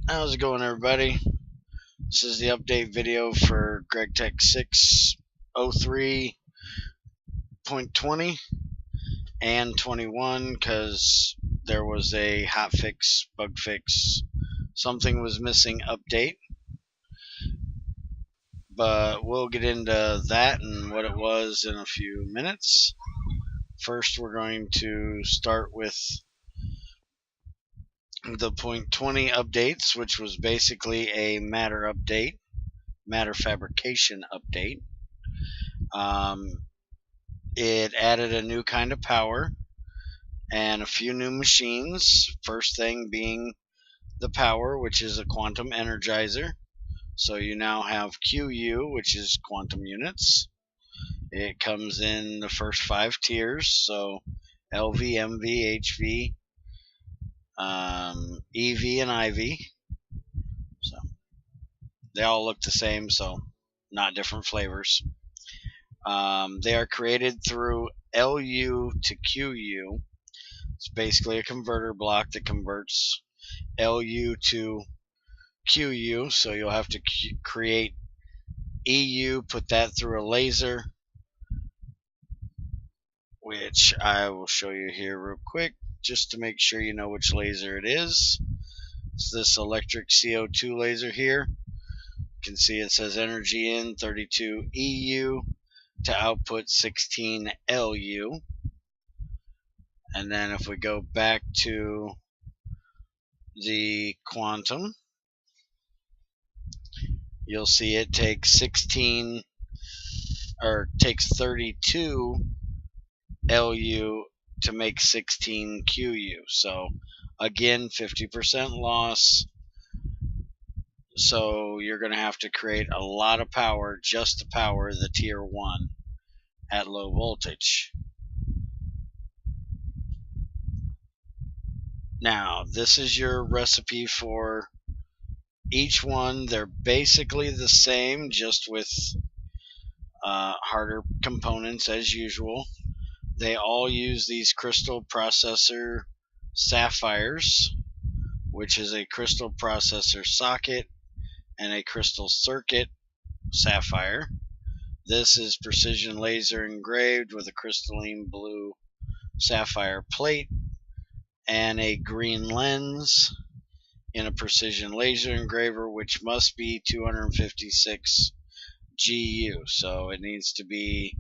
How's it going, everybody? This is the update video for Gregtech 6.03.20 and 21 because there was a hotfix, bug fix, something was missing update. But we'll get into that and what it was in a few minutes. First, we're going to start with the 0.20 updates, which was basically a matter fabrication update. It added a new kind of power and a few new machines. First thing being the power, which is a quantum energizer. So you now have QU, which is quantum units. It comes in the first 5 tiers, so LV, MV, HV, EV, and IV. So they all look the same, so not different flavors. They are created through LU to QU. It's basically a converter block that converts LU to QU, so you'll have to create EU, put that through a laser, which I will show you here real quick just to make sure you know which laser it is. It's this electric CO2 laser here. You can see it says energy in 32 EU to output 16 LU. And then if we go back to the quantum, you'll see it takes 32 LU to make 16 QU. So again, 50% loss. So you're going to have to create a lot of power just to power the tier 1 at low voltage. Now, this is your recipe for each one. They're basically the same, just with harder components as usual. They all use these crystal processor sapphires, which is a crystal processor socket and a crystal circuit sapphire. This is precision laser engraved with a crystalline blue sapphire plate and a green lens in a precision laser engraver, which must be 256 GU. So it needs to be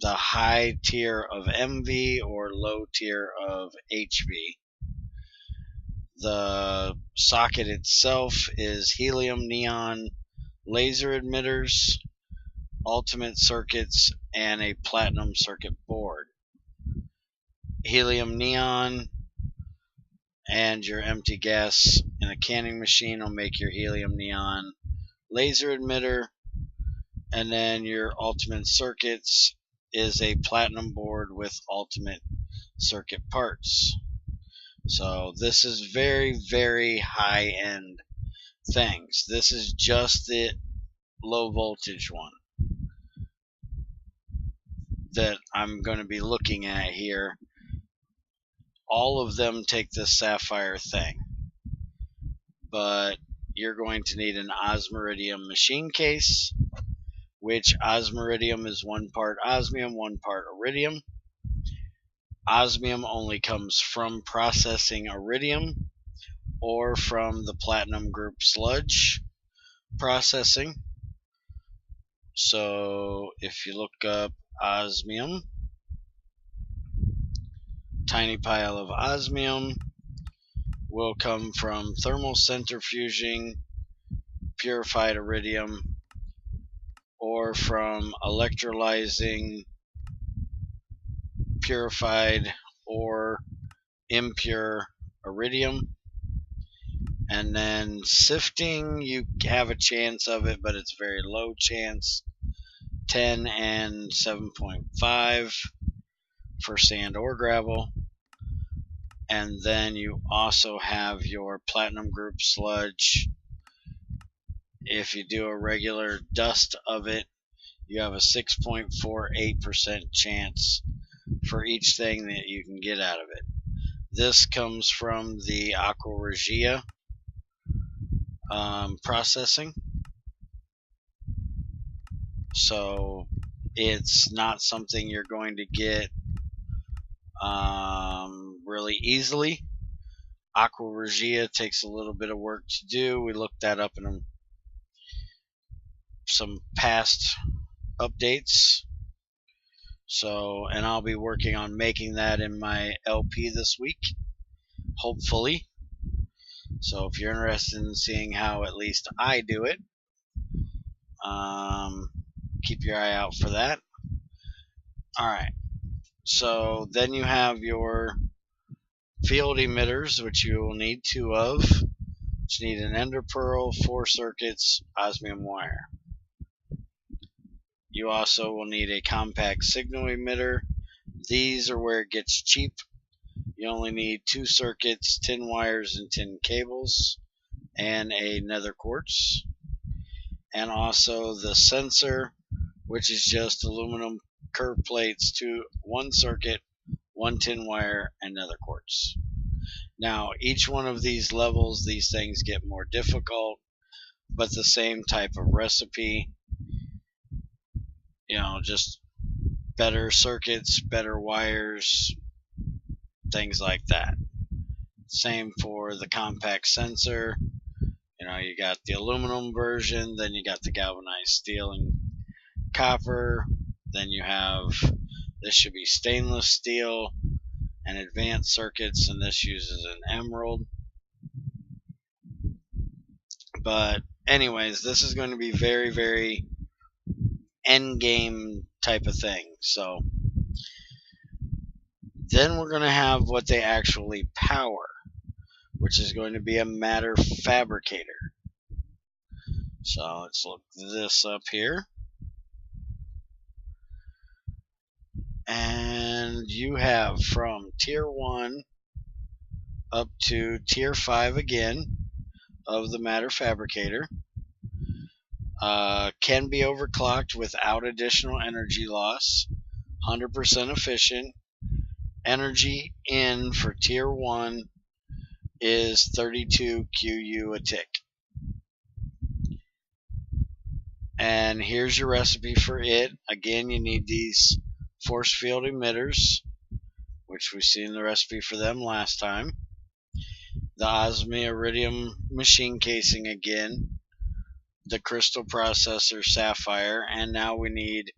the high tier of MV or low tier of HV. The socket itself is helium neon laser emitters, ultimate circuits, and a platinum circuit board. Helium neon and your empty gas in a canning machine will make your helium neon laser emitter, and then your ultimate circuits is a platinum board with ultimate circuit parts. So this is very, very high-end things. This is just the low voltage one that I'm going to be looking at here. All of them take this sapphire thing, but you're going to need an osmiridium machine case, which osmiridium is 1 part osmium, 1 part iridium. Osmium only comes from processing iridium or from the platinum group sludge processing. So if you look up osmium, tiny pile of osmium will come from thermal centrifuging purified iridium or from electrolyzing purified or impure iridium. And then sifting, you have a chance of it, but it's very low chance. 10 and 7.5 for sand or gravel. And then you also have your platinum group sludge. If you do a regular dust of it, you have a 6.48% chance for each thing that you can get out of it. This comes from the Aqua Regia processing. So it's not something you're going to get really easily. Aqua Regia takes a little bit of work to do. We looked that up in some past updates. So, and I'll be working on making that in my LP this week, hopefully. So if you're interested in seeing how at least I do it, keep your eye out for that. Alright, so then you have your field emitters, which you will need 2 of. You need an ender pearl, 4 circuits, osmium wire. You also will need a compact signal emitter. These are where it gets cheap. You only need 2 circuits, 10 wires, and 10 cables, and a nether quartz. And also the sensor, which is just aluminum curved plates, 1 circuit, 1 10 wire, and nether quartz. Now, each one of these levels, these things get more difficult, but the same type of recipe. You know, just better circuits, better wires, things like that. Same for the compact sensor. You know, you got the aluminum version, then you got the galvanized steel and copper, then you have, this should be stainless steel and advanced circuits, and this uses an emerald. But anyways, this is going to be very, very end game type of thing. So then we're going to have what they actually power, which is going to be a matter fabricator. So let's look this up here. And you have from tier 1 up to tier 5 again of the matter fabricator. Can be overclocked without additional energy loss. 100% efficient. Energy in for tier 1 is 32 QU a tick. And here's your recipe for it. Again, you need these force field emitters, which we've seen the recipe for them last time. The osmium iridium machine casing again. The crystal processor sapphire, and now we need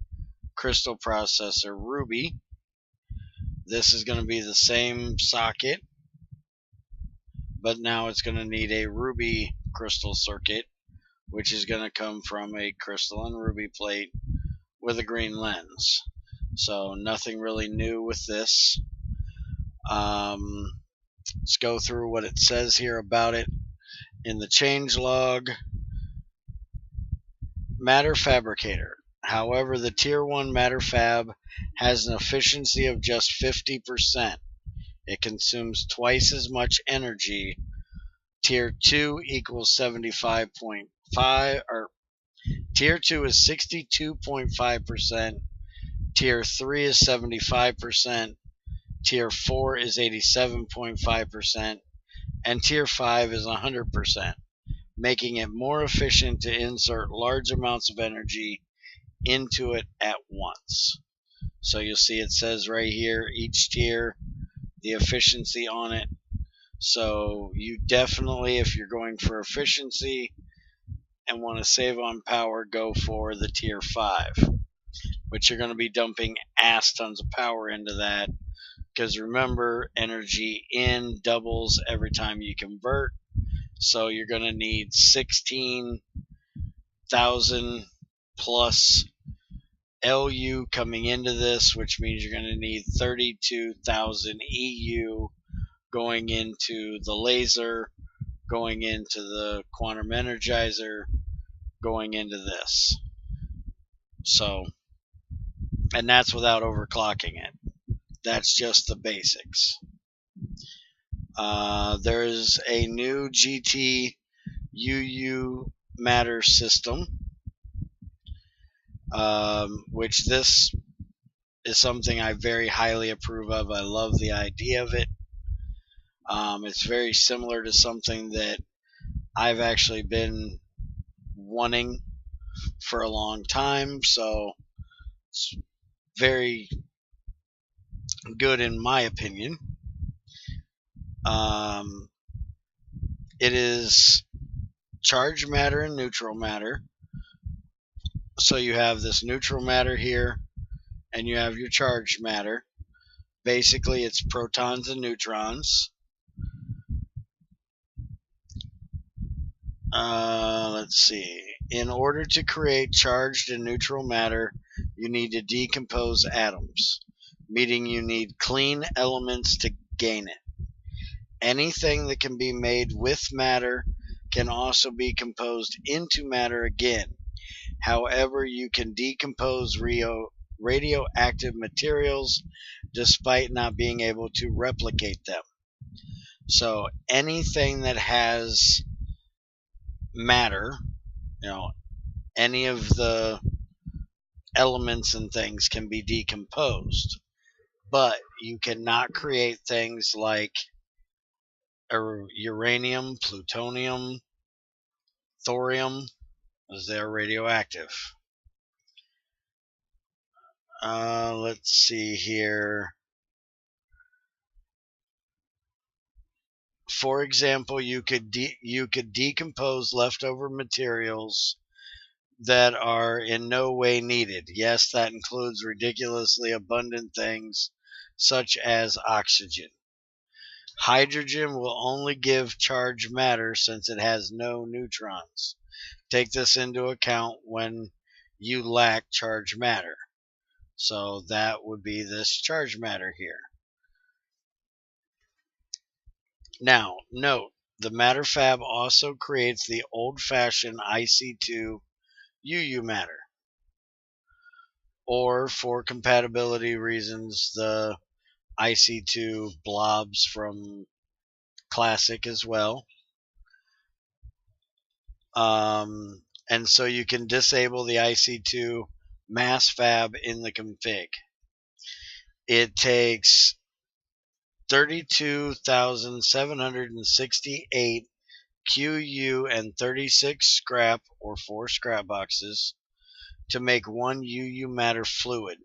crystal processor ruby. This is going to be the same socket, but now it's going to need a ruby crystal circuit, which is going to come from a crystal and ruby plate with a green lens. So nothing really new with this. Let's go through what it says here about it in the change log. Matter fabricator. However, the tier 1 matter fab has an efficiency of just 50%. It consumes twice as much energy. Tier 2 equals 75.5, or tier 2 is 62.5%. Tier 3 is 75%. Tier 4 is 87.5%. And Tier 5 is 100%, making it more efficient to insert large amounts of energy into it at once. So you'll see it says right here, each tier, the efficiency on it. So you definitely, if you're going for efficiency and want to save on power, go for the Tier 5. But you're going to be dumping ass tons of power into that, because remember, energy in doubles every time you convert. So you're going to need 16,000 plus LU coming into this, which means you're going to need 32,000 EU going into the laser, going into the quantum energizer, going into this. So, and that's without overclocking it. That's just the basics. There's a new GT UU matter system, which this is something I very highly approve of. I love the idea of it. It's very similar to something that I've actually been wanting for a long time, so it's very good in my opinion. It is charged matter and neutral matter. So you have this neutral matter here, and you have your charged matter. Basically, it's protons and neutrons. Let's see. In order to create charged and neutral matter, you need to decompose atoms, meaning you need clean elements to gain it. Anything that can be made with matter can also be composed into matter again. However, you can decompose radioactive materials despite not being able to replicate them. So anything that has matter, any of the elements and things can be decomposed, but you cannot create things like uranium, plutonium, thorium, as they're radioactive. Let's see here. For example, you could decompose leftover materials that are in no way needed. Yes, that includes ridiculously abundant things such as oxygen. Hydrogen will only give charged matter since it has no neutrons. Take this into account when you lack charged matter. So that would be this charged matter here. Now, note, the matter fab also creates the old-fashioned IC2 UU matter, or for compatibility reasons, the IC2 blobs from Classic as well. And so you can disable the IC2 mass fab in the config. It takes 32,768 QU and 36 scrap or 4 scrap boxes to make one UU matter fluid,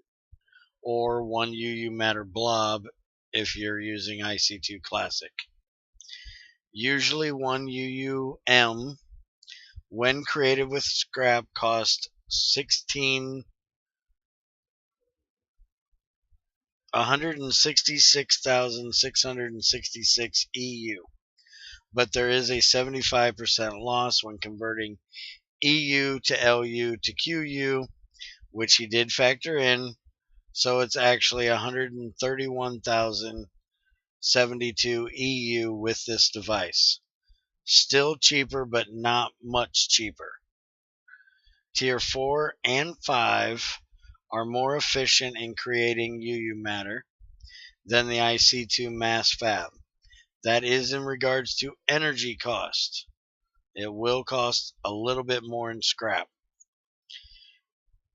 or one UU matter blob if you're using IC2 Classic. Usually one UUM, when created with scrap, costs 166,666 EU, but there is a 75% loss when converting EU to LU to QU, which he did factor in, so it's actually 131,072 EU with this device. Still cheaper, but not much cheaper. Tier 4 and 5 are more efficient in creating UU matter than the IC2 mass fab. That is in regards to energy cost. It will cost a little bit more in scrap.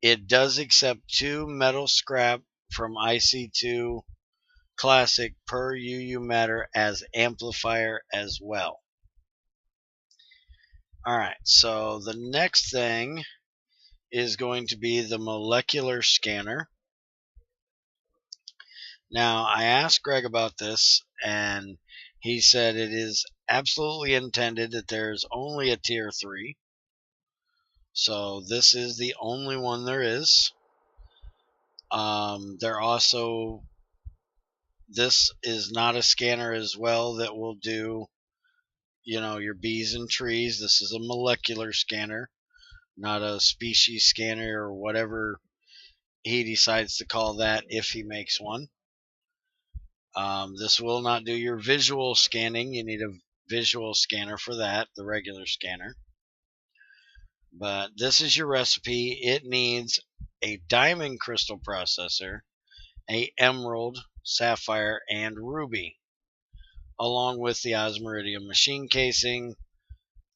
It does accept 2 metal scrap from IC2 Classic per UU matter as amplifier as well. Alright, so the next thing is going to be the molecular scanner. Now, I asked Greg about this, and he said it is absolutely intended that there's only a tier 3. So this is the only one there is. This is not a scanner as well that will do, your bees and trees. This is a molecular scanner, not a species scanner or whatever he decides to call that if he makes one. This will not do your visual scanning. You need a visual scanner for that, the regular scanner. But this is your recipe. It needs a diamond crystal processor, a emerald, sapphire, and ruby, along with the osmiridium machine casing,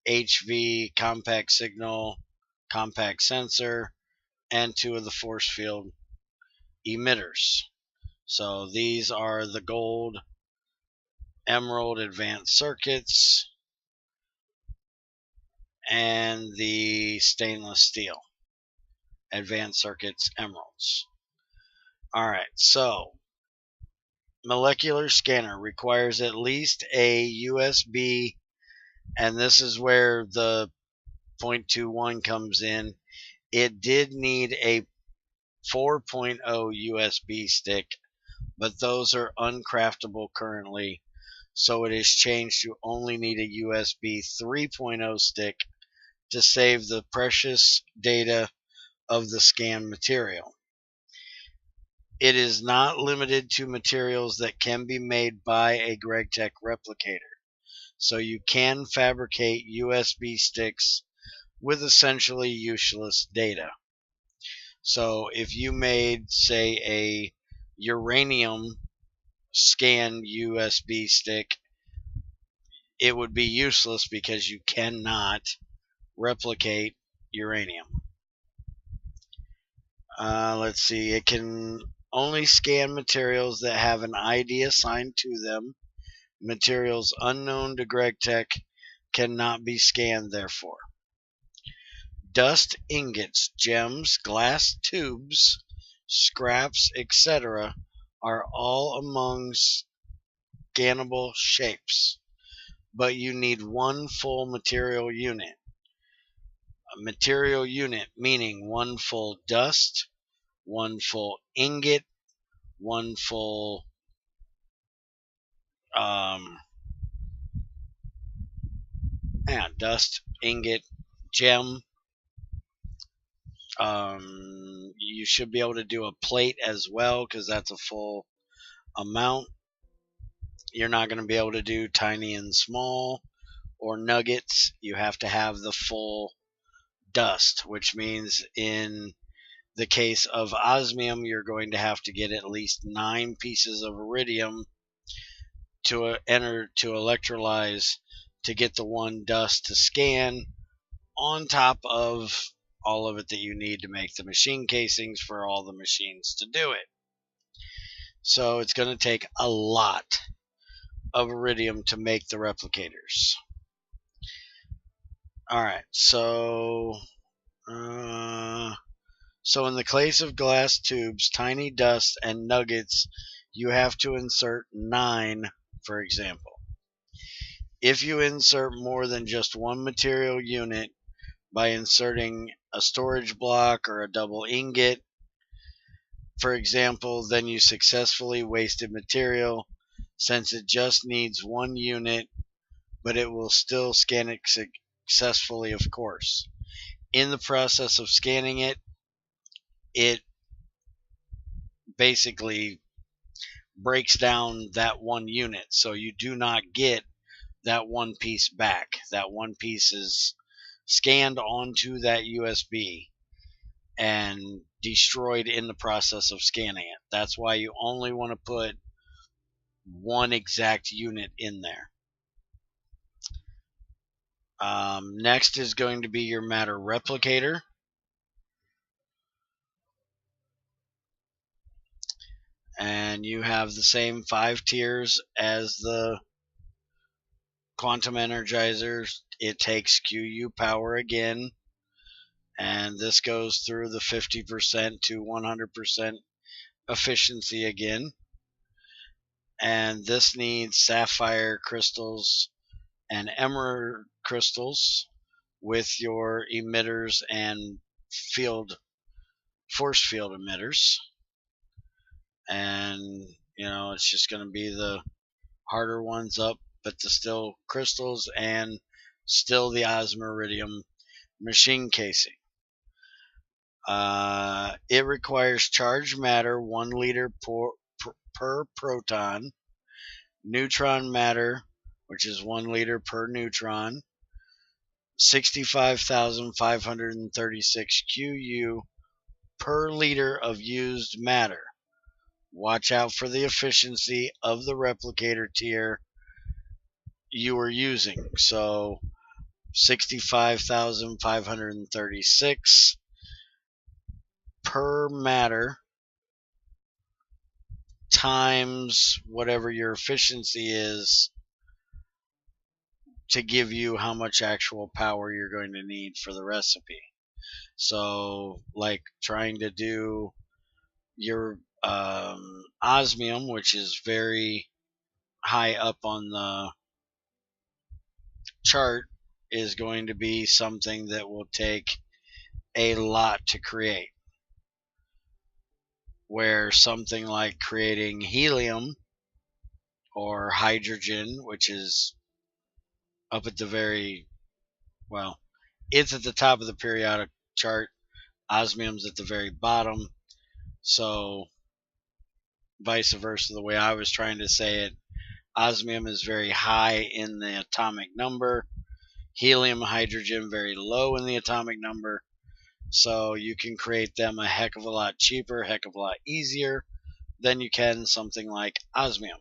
HV, compact signal, compact sensor, and 2 of the force field emitters. So these are the gold, emerald advanced circuits, and the stainless steel advanced circuits emeralds. Alright, so molecular scanner requires at least a USB, and this is where the 0.21 comes in. It did need a 4.0 USB stick, but those are uncraftable currently, so it is changed to only need a USB 3.0 stick to save the precious data of the scanned material. It is not limited to materials that can be made by a Gregtech replicator, so you can fabricate USB sticks with essentially useless data. So if you made, say, a uranium scan USB stick, it would be useless because you cannot replicate uranium. Let's see, it can only scan materials that have an ID assigned to them. Materials unknown to Gregtech cannot be scanned, therefore. Dust ingots, gems, glass tubes, scraps, etc. are all among scannable shapes, but you need one full material unit. A material unit meaning one full dust, one full ingot, one full dust, ingot, gem. You should be able to do a plate as well because that's a full amount. You're not going to be able to do tiny and small or nuggets. You have to have the full dust, which means in the case of osmium, you're going to have to get at least 9 pieces of iridium to electrolyze to get the one dust to scan, on top of all of it that you need to make the machine casings for all the machines to do it. So it's going to take a lot of iridium to make the replicators. Alright, so in the case of glass tubes, tiny dust, and nuggets, you have to insert 9, for example. If you insert more than just one material unit by inserting a storage block or a double ingot, for example, then you successfully wasted material, since it just needs one unit, but it will still scan it successfully, of course. In the process of scanning it, it basically breaks down that one unit, so you do not get that one piece back. That one piece is scanned onto that USB and destroyed in the process of scanning it. That's why you only want to put one exact unit in there. Next is going to be your matter replicator. And you have the same 5 tiers as the quantum energizer. It takes QU power again, and this goes through the 50% to 100% efficiency again. And this needs sapphire crystals and emerald crystals with your emitters and force field emitters. And it's just going to be the harder ones up, but the still crystals and still the osmiridium machine casing. It requires charged matter 1 liter per proton, neutron matter, which is 1 liter per neutron, 65,536 QU per liter of used matter. Watch out for the efficiency of the replicator tier you are using. So 65,536 per matter times whatever your efficiency is to give you how much actual power you're going to need for the recipe. So, like trying to do your osmium, which is very high up on the chart, is going to be something that will take a lot to create. Where something like creating helium or hydrogen, which is up at the very, well, it's at the top of the periodic chart, osmium's at the very bottom, so vice versa, the way I was trying to say it, osmium is very high in the atomic number, helium, hydrogen very low in the atomic number, so you can create them a heck of a lot cheaper, heck of a lot easier than you can something like osmium.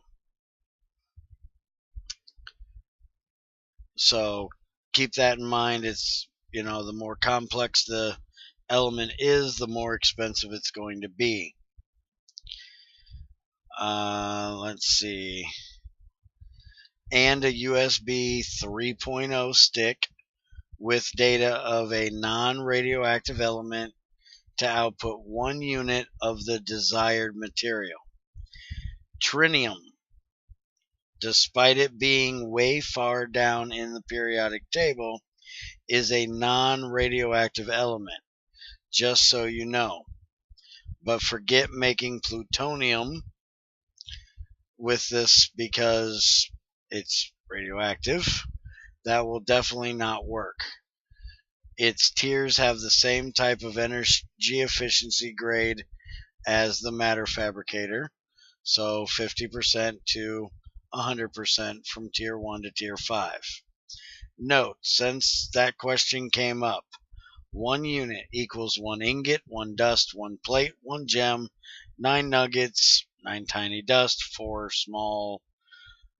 So keep that in mind. It's, the more complex the element is, the more expensive it's going to be. Let's see. And a USB 3.0 stick with data of a non-radioactive element to output 1 unit of the desired material. Tritium, despite it being way far down in the periodic table, is a non-radioactive element, just so you know. But forget making plutonium with this because it's radioactive. That will definitely not work. Its tiers have the same type of energy efficiency grade as the matter fabricator, so 50% to 100% from tier 1 to tier 5. Note, since that question came up, 1 unit equals 1 ingot, 1 dust, 1 plate, 1 gem, 9 nuggets, 9 tiny dust, 4 small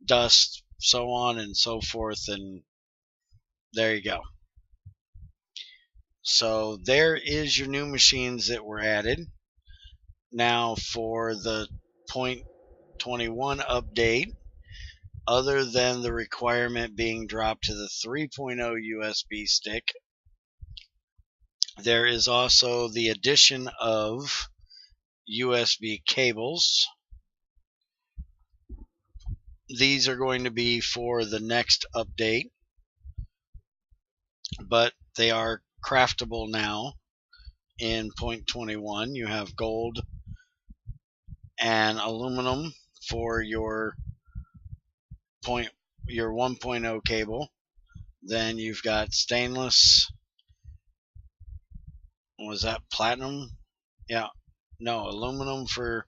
dust, so on and so forth, and there you go. So there is your new machines that were added. Now for the 0.21 update, other than the requirement being dropped to the 3.0 USB stick, there is also the addition of USB cables. These are going to be for the next update, but they are craftable now in 0.21. You have gold and aluminum for your 1.0 cable. Then you've got stainless. Was that platinum? Yeah. No, aluminum for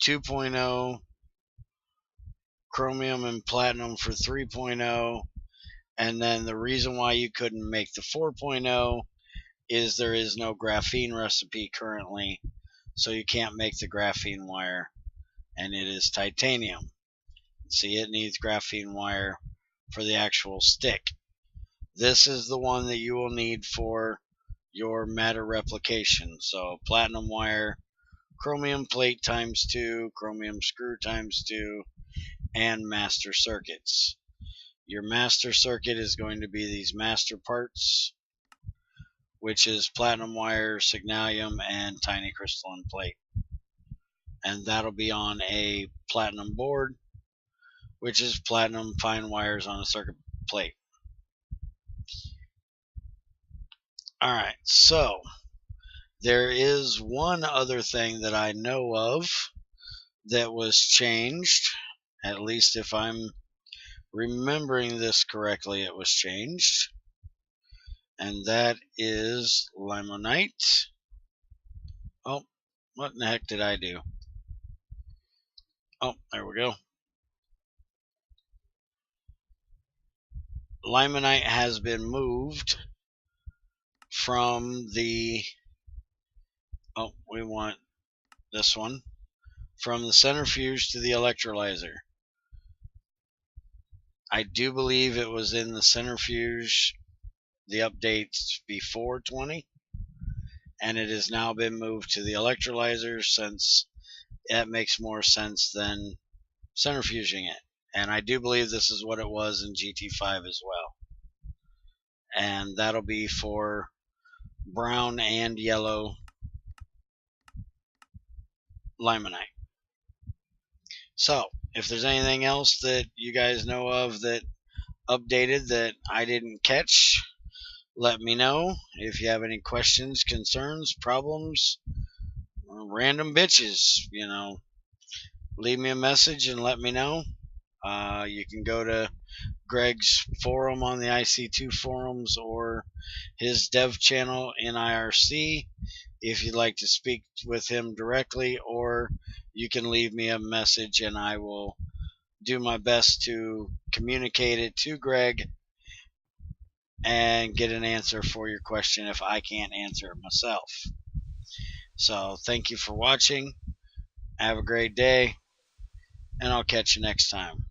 2.0, chromium and platinum for 3.0, and then the reason why you couldn't make the 4.0 is there is no graphene recipe currently, so you can't make the graphene wire, and it is titanium. See, it needs graphene wire for the actual stick. This is the one that you will need for your matter replication. So platinum wire, chromium plate times 2, chromium screw times 2, and master circuits. Your master circuit is going to be these master parts, which is platinum wire, signalium, and tiny crystalline plate. And that'll be on a platinum board, which is platinum fine wires on a circuit plate. Alright, so there is one other thing that I know of that was changed, at least if I'm remembering this correctly, it was changed, and that is limonite. Oh, what in the heck did I do? Oh, there we go. Limonite has been moved from the, oh, we want this one, from the centrifuge to the electrolyzer. I do believe it was in the centrifuge, the updates before 20, and it has now been moved to the electrolyzer since it makes more sense than centrifuging it. And I do believe this is what it was in GT5 as well. And that'll be for brown and yellow limonite. So if there's anything else that you guys know of that updated that I didn't catch, let me know. If you have any questions, concerns, problems, random bitches, leave me a message and let me know. You can go to Greg's forum on the IC2 forums or his dev channel in IRC if you'd like to speak with him directly, or you can leave me a message and I will do my best to communicate it to Greg and get an answer for your question if I can't answer it myself. So thank you for watching. Have a great day, and I'll catch you next time.